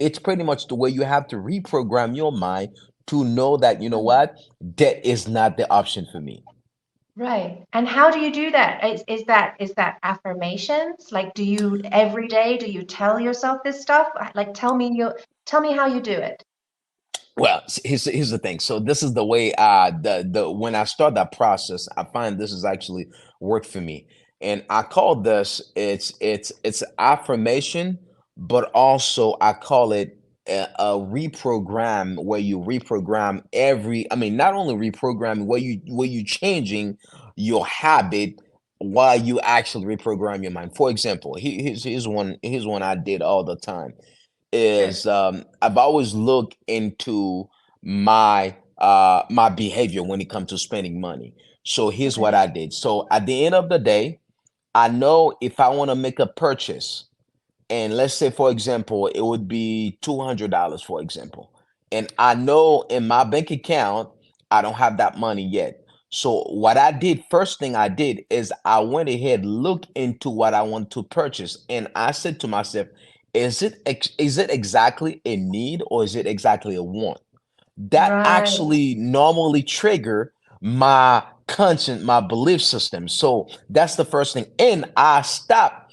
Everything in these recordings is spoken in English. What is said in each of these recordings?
It's pretty much the way you have to reprogram your mind to know that, you know Mm. what, debt is not the option for me. Right. And how do you do that? Is that affirmations? Like, do you every day do you tell yourself this stuff? Like, tell me how you do it. Well, here's the thing. So this is the way the when I start that process, I find this is actually work for me. And I call this it's affirmation, but also I call it a reprogram where you reprogram every, I mean, not only reprogramming where you changing your habit while you actually reprogram your mind. For example, here's one I did all the time Good. is I've always looked into my behavior when it comes to spending money. So here's what Okay. I did. So at the end of the day, I know if I want to make a purchase, and let's say for example, it would be $200, for example, and I know in my bank account I don't have that money yet. So what I did, first thing I did is I went ahead, looked into what I want to purchase, and I said to myself, is it exactly a need or is it exactly a want? That Right. actually normally trigger my conscience, my belief system. So that's the first thing. And I stop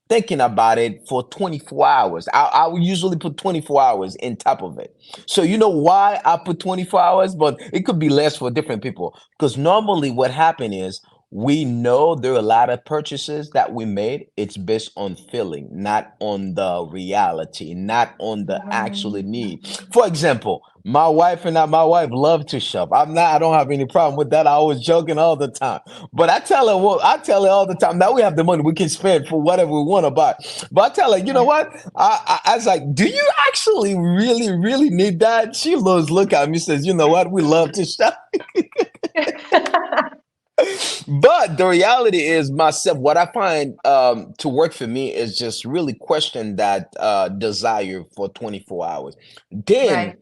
thinking about it for 24 hours. I would usually put 24 hours in top of it. So you know why I put 24 hours, but it could be less for different people. Because normally what happened is we know there are a lot of purchases that we made. It's based on feeling, not on the reality, not on the actual need. Right. For example, my wife love to shop. I don't have any problem with that. I was joking all the time. But I tell her all the time, now we have the money we can spend for whatever we want to buy. But I tell her, you know Right. what? I was like, do you actually really need that? She look at me, says, you know what? We love to shop. But the reality is myself, what I find to work for me is just really question that desire for 24 hours. Then Right.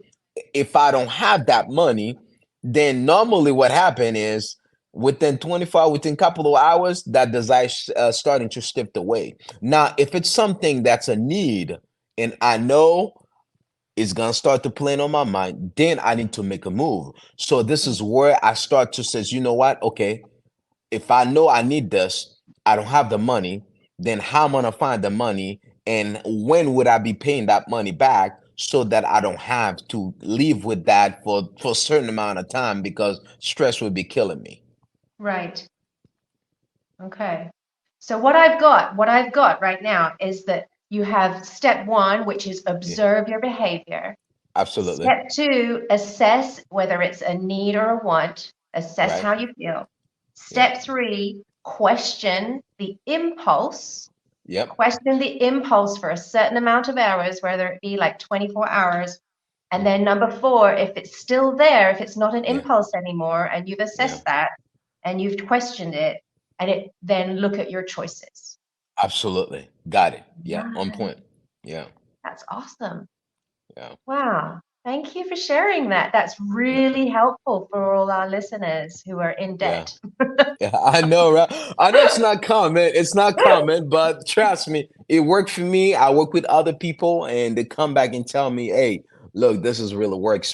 if I don't have that money, then normally what happen is within 24, within a couple of hours, that desire starting to shift away. Now, if it's something that's a need and I know it's gonna start to play on my mind, then I need to make a move. So this is where I start to says, you know what? Okay, if I know I need this, I don't have the money, then how am I gonna find the money? And when would I be paying that money back so that I don't have to live with that for a certain amount of time because stress would be killing me. Right. Okay. So what I've got right now is that you have step one, which is Yeah, observe your behavior. absolutely. Step two, assess whether it's a need or a want. Assess Right. how you feel. Yeah. Step three, question the impulse. Yep. Question the impulse for a certain amount of hours, whether it be like 24 hours. And Mhm. then number four, if it's still there, if it's not an Yeah. impulse anymore, and you've Yeah. assessed that and you've questioned it, and it then look at your choices. Absolutely. Got it. Yeah. On Right. point. Yeah. That's awesome. Yeah. Wow. Thank you for sharing that. That's No. really helpful for all our listeners who are in Yeah. debt. Yeah, I know, right? I know it's not common. It's not common, but trust me, it worked for me. I work with other people and they come back and tell me, hey, look, this is really works